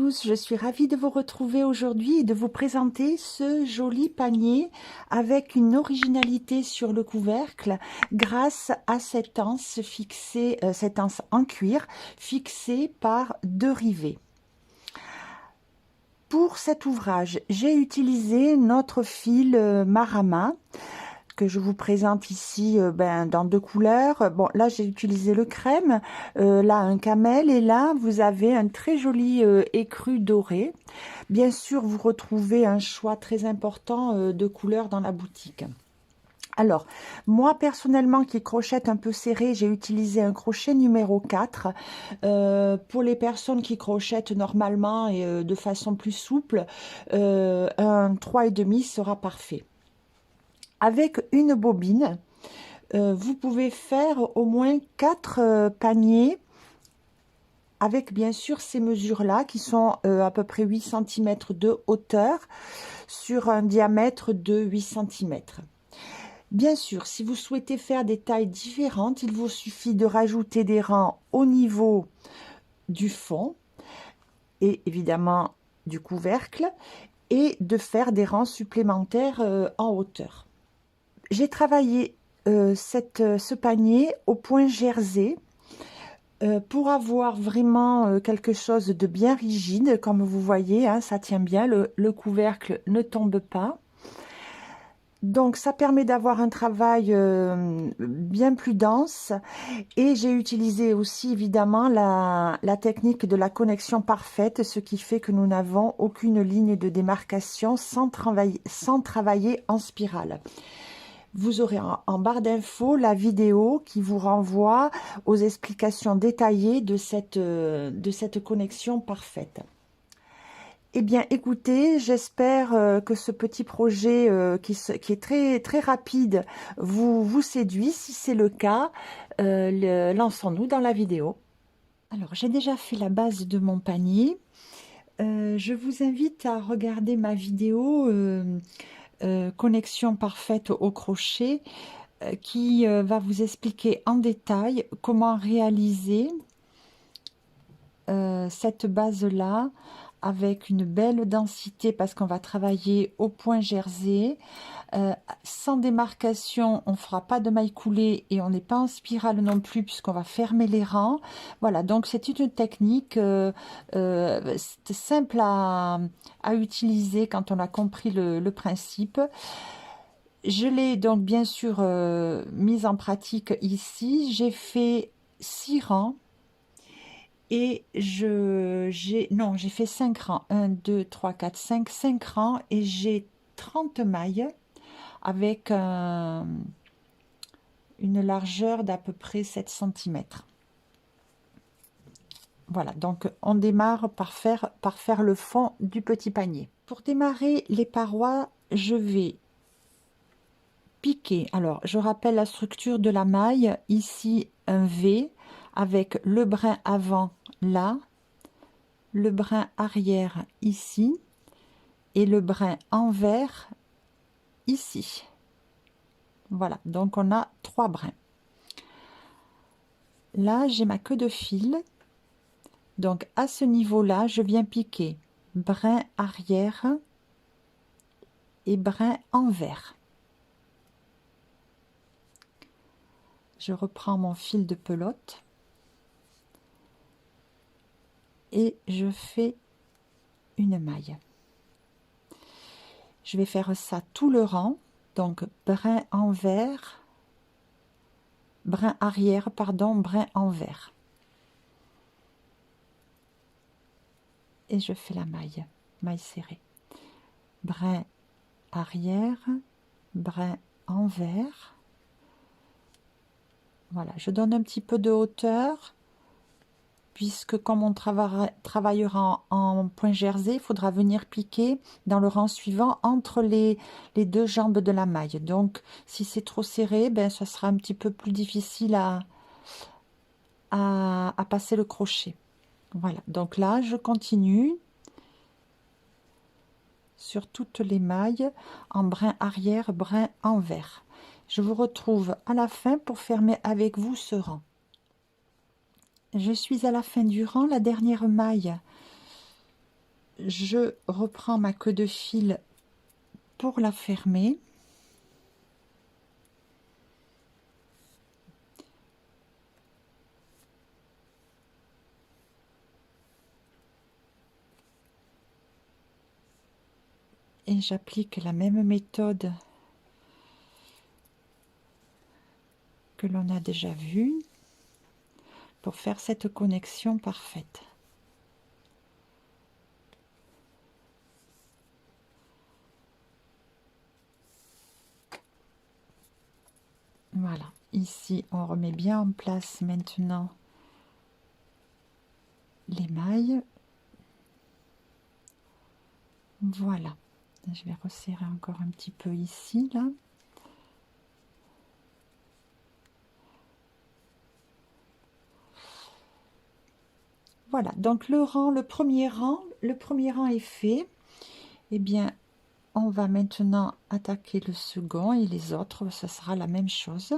tous, je suis ravie de vous retrouver aujourd'hui et de vous présenter ce joli panier avec une originalité sur le couvercle grâce à cette anse fixée, cette anse en cuir fixée par deux rivets. Pour cet ouvrage, j'ai utilisé notre fil Marama que je vous présente ici dans deux couleurs. Bon, là j'ai utilisé le crème, là un camel, et là vous avez un très joli écru doré. Bien sûr, vous retrouvez un choix très important de couleurs dans la boutique. Alors, moi personnellement qui crochette un peu serré, j'ai utilisé un crochet numéro 4. Pour les personnes qui crochettent normalement et de façon plus souple, un 3,5 sera parfait. Avec une bobine, vous pouvez faire au moins 4 paniers avec bien sûr ces mesures-là qui sont à peu près 8 cm de hauteur sur un diamètre de 8 cm. Bien sûr, si vous souhaitez faire des tailles différentes, il vous suffit de rajouter des rangs au niveau du fond et évidemment du couvercle et de faire des rangs supplémentaires en hauteur. J'ai travaillé ce panier au point jersey pour avoir vraiment quelque chose de bien rigide. Comme vous voyez, hein, ça tient bien, le couvercle ne tombe pas. Donc ça permet d'avoir un travail bien plus dense, et j'ai utilisé aussi évidemment la technique de la connexion parfaite, ce qui fait que nous n'avons aucune ligne de démarcation sans travailler en spirale. Vous aurez en barre d'infos la vidéo qui vous renvoie aux explications détaillées de cette connexion parfaite. Eh bien, écoutez, j'espère que ce petit projet qui est très, très rapide vous séduit. Si c'est le cas, lançons-nous dans la vidéo. Alors, j'ai déjà fait la base de mon panier. Je vous invite à regarder ma vidéo connexion parfaite au crochet qui va vous expliquer en détail comment réaliser cette base-là avec une belle densité, parce qu'on va travailler au point jersey, sans démarcation. On ne fera pas de maille coulée et on n'est pas en spirale non plus puisqu'on va fermer les rangs. Voilà, donc c'est une technique simple à utiliser quand on a compris le principe. Je l'ai donc bien sûr mise en pratique ici. J'ai fait 6 rangs. Et j'ai fait 5 rangs, 1, 2, 3, 4, 5 rangs, et j'ai 30 mailles avec une largeur d'à peu près 7 cm. Voilà, donc on démarre par faire le fond du petit panier. Pour démarrer les parois, je vais piquer. Alors, je rappelle la structure de la maille. Ici, un V avec le brin avant là, le brin arrière ici et le brin envers ici. Voilà, donc on a 3 brins. Là, j'ai ma queue de fil. Donc à ce niveau-là, je viens piquer brin arrière et brin envers. Je reprends mon fil de pelote et je fais une maille. Je vais faire ça tout le rang, donc brin envers, brin arrière, pardon, brin envers. Et je fais la maille serrée. Brin arrière, brin envers. Voilà, je donne un petit peu de hauteur, puisque comme on travaillera en point jersey, il faudra venir piquer dans le rang suivant entre les deux jambes de la maille. Donc si c'est trop serré, ben ça sera un petit peu plus difficile à passer le crochet. Voilà, donc là je continue sur toutes les mailles en brin arrière, brin envers. Je vous retrouve à la fin pour fermer avec vous ce rang. Je suis à la fin du rang, la dernière maille je reprends ma queue de fil pour la fermer. Et j'applique la même méthode que l'on a déjà vue pour faire cette connexion parfaite. Voilà, ici on remet bien en place maintenant les mailles. Voilà, je vais resserrer encore un petit peu ici, là. Voilà, donc le premier rang est fait. Eh bien, on va maintenant attaquer le second et les autres, ça sera la même chose.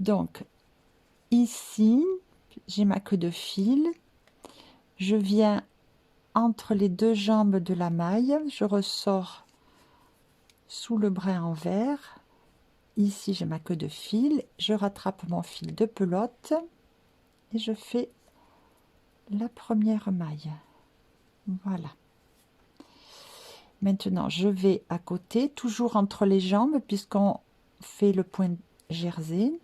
Donc, ici, j'ai ma queue de fil. Je viens entre les deux jambes de la maille, je ressors sous le brin en vert. Ici, j'ai ma queue de fil. Je rattrape mon fil de pelote et je fais la première maille. Voilà. Maintenant, je vais à côté, toujours entre les jambes, puisqu'on fait le point jersey.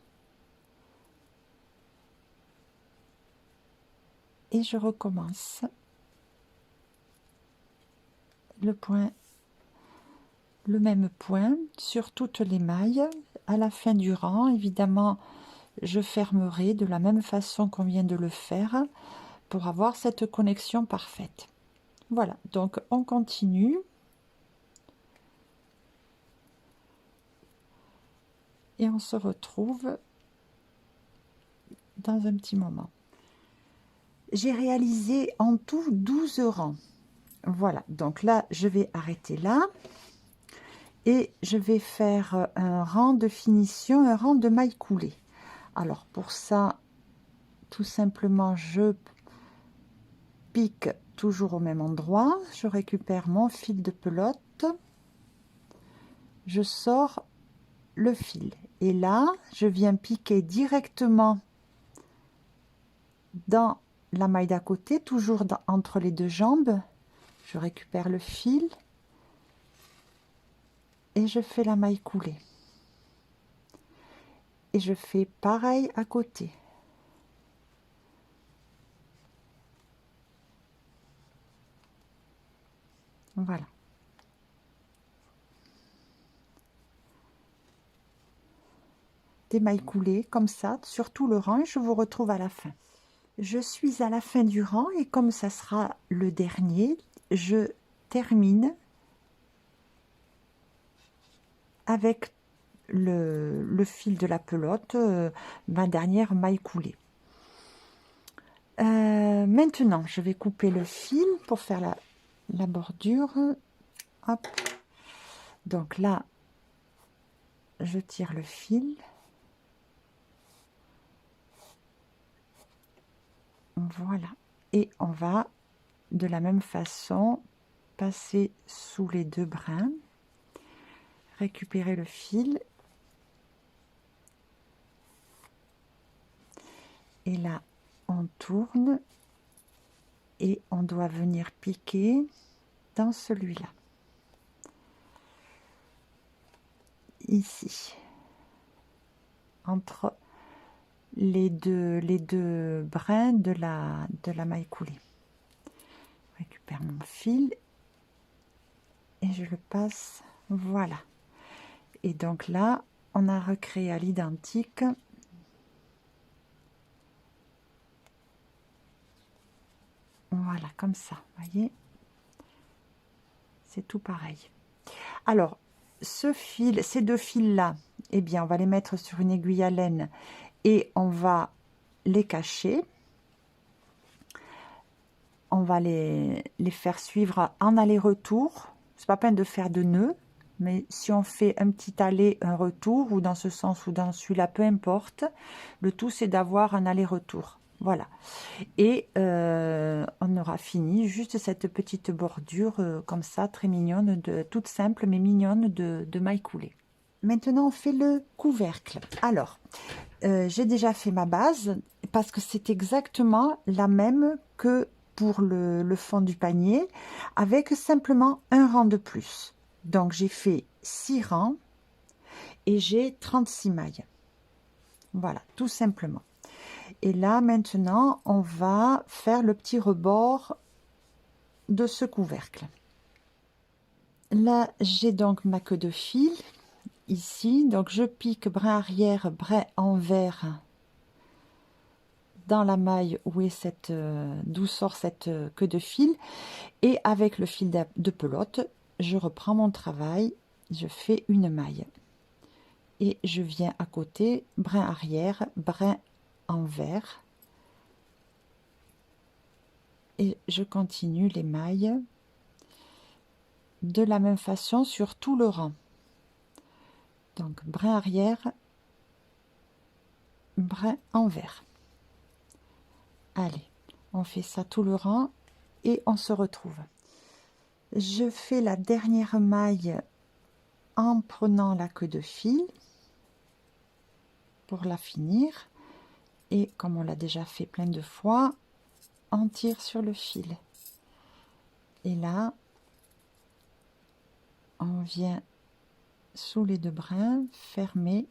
Et je recommence le même point sur toutes les mailles. À la fin du rang, évidemment, je fermerai de la même façon qu'on vient de le faire pour avoir cette connexion parfaite. Voilà, donc on continue. Et on se retrouve dans un petit moment. J'ai réalisé en tout 12 rangs. Voilà, donc là, je vais arrêter là. Et je vais faire un rang de finition, un rang de mailles coulées. Alors pour ça, tout simplement, je pique toujours au même endroit. Je récupère mon fil de pelote. Je sors le fil. Et là, je viens piquer directement dans la maille d'à côté, toujours entre les deux jambes. Je récupère le fil et je fais la maille coulée. Et je fais pareil à côté. Voilà. Des mailles coulées comme ça sur tout le rang et je vous retrouve à la fin. Je suis à la fin du rang et comme ça sera le dernier, je termine avec le fil de la pelote, ma dernière maille coulée. Maintenant, je vais couper le fil pour faire la bordure. Hop. Donc là, je tire le fil. Voilà. Et on va de la même façon passer sous les deux brins, récupérer le fil. Et là, on tourne et on doit venir piquer dans celui-là. Ici. Entre les deux brins de la maille coulée. Je récupère mon fil et je le passe, voilà. Et donc là, on a recréé à l'identique voilà, comme ça, voyez, c'est tout pareil. Alors, ces deux fils-là, eh bien, on va les mettre sur une aiguille à laine et on va les cacher. On va les faire suivre en aller-retour. C'est pas peine de faire de nœud, mais si on fait un petit aller, un retour, ou dans ce sens ou dans celui-là, peu importe. Le tout, c'est d'avoir un aller-retour. Voilà. Et on aura fini juste cette petite bordure comme ça, très mignonne, toute simple mais mignonne de maille coulée. Maintenant, on fait le couvercle. Alors, j'ai déjà fait ma base parce que c'est exactement la même que pour le fond du panier, avec simplement un rang de plus. Donc, j'ai fait 6 rangs et j'ai 36 mailles. Voilà, tout simplement. Et là, maintenant, on va faire le petit rebord de ce couvercle. Là, j'ai donc ma queue de fil ici. Donc, je pique brin arrière, brin envers dans la maille où est d'où sort cette queue de fil. Et avec le fil de pelote, je reprends mon travail. Je fais une maille. Et je viens à côté, brin arrière, brin envers. Et je continue les mailles de la même façon sur tout le rang. Donc brin arrière, brin envers. Allez, on fait ça tout le rang et on se retrouve. Je fais la dernière maille en prenant la queue de fil pour la finir. Et comme on l'a déjà fait plein de fois, on tire sur le fil. Et là, on vient sous les deux brins, fermer.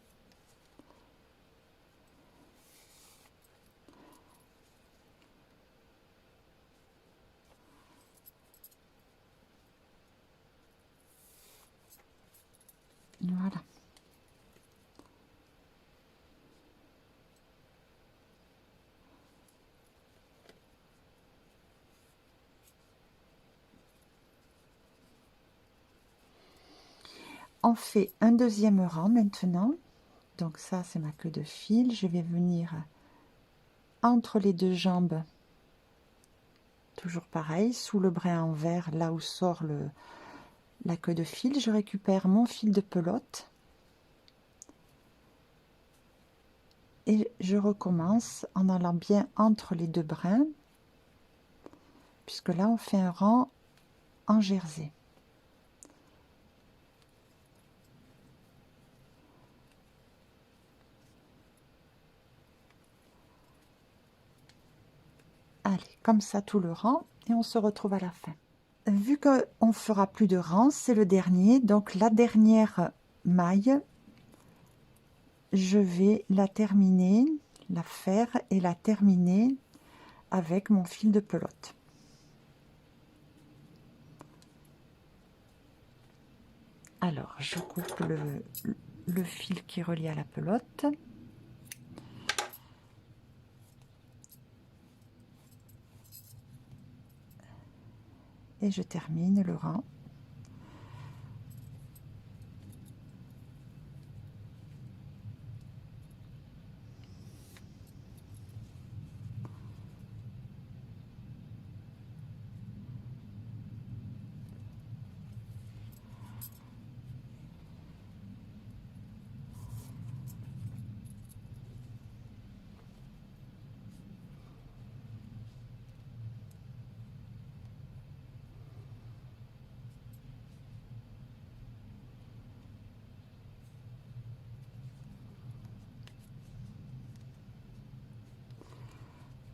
Voilà. On fait un deuxième rang maintenant. Donc ça, c'est ma queue de fil. Je vais venir entre les deux jambes. Toujours pareil, sous le brin envers, là où sort la queue de fil, je récupère mon fil de pelote. Et je recommence en allant bien entre les deux brins, puisque là on fait un rang en jersey. Allez, comme ça tout le rang, et on se retrouve à la fin. Vu qu'on fera plus de rang, c'est le dernier, donc la dernière maille, je vais la terminer, la faire et la terminer avec mon fil de pelote. Alors, je coupe le fil qui relie à la pelote. Et je termine le rang.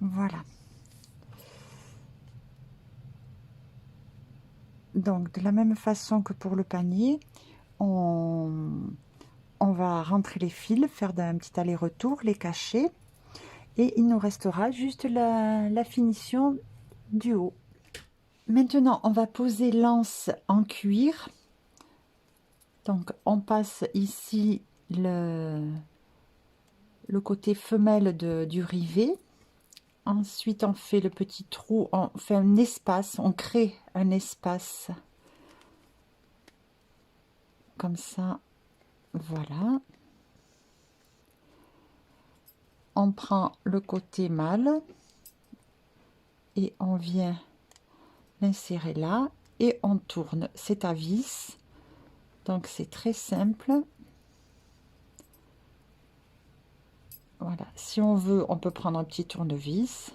Voilà. Donc, de la même façon que pour le panier, on va rentrer les fils, faire un petit aller-retour, les cacher. Et il nous restera juste la finition du haut. Maintenant, on va poser l'anse en cuir. Donc, on passe ici le côté femelle du rivet. Ensuite, on fait le petit trou, on fait un espace, on crée un espace. Comme ça, voilà. On prend le côté mâle et on vient l'insérer là et on tourne. C'est à vis, donc c'est très simple. Voilà, si on veut, on peut prendre un petit tournevis.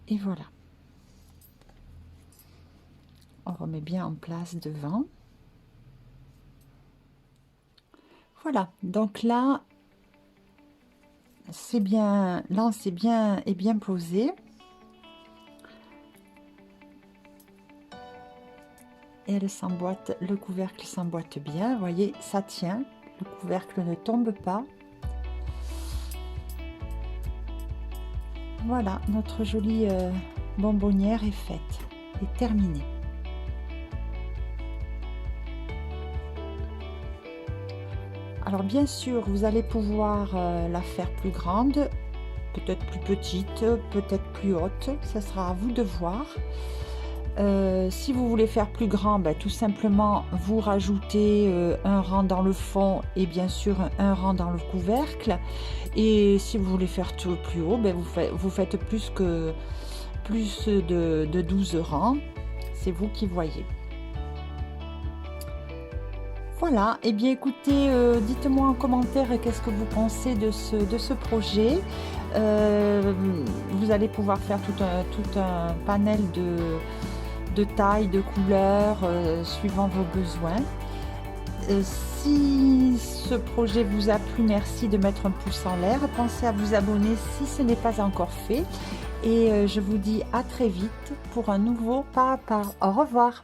Et voilà. On remet bien en place devant. Voilà, donc là, c'est bien, l'anse est bien posé. Et elle s'emboîte, le couvercle s'emboîte bien. Vous voyez, ça tient. Le couvercle ne tombe pas. Voilà, notre jolie bonbonnière est faite, est terminée. Alors bien sûr, vous allez pouvoir la faire plus grande, peut-être plus petite, peut-être plus haute. Ça sera à vous de voir. Si vous voulez faire plus grand, ben, tout simplement vous rajoutez un rang dans le fond et bien sûr un rang dans le couvercle. Et si vous voulez faire tout plus haut, ben, vous faites plus de 12 rangs. C'est vous qui voyez. Voilà, et bien écoutez, dites-moi en commentaire qu'est-ce que vous pensez de ce projet. Vous allez pouvoir faire tout un panel de taille, de couleurs, suivant vos besoins. Si ce projet vous a plu, merci de mettre un pouce en l'air. Pensez à vous abonner si ce n'est pas encore fait. Et je vous dis à très vite pour un nouveau pas à pas. Au revoir.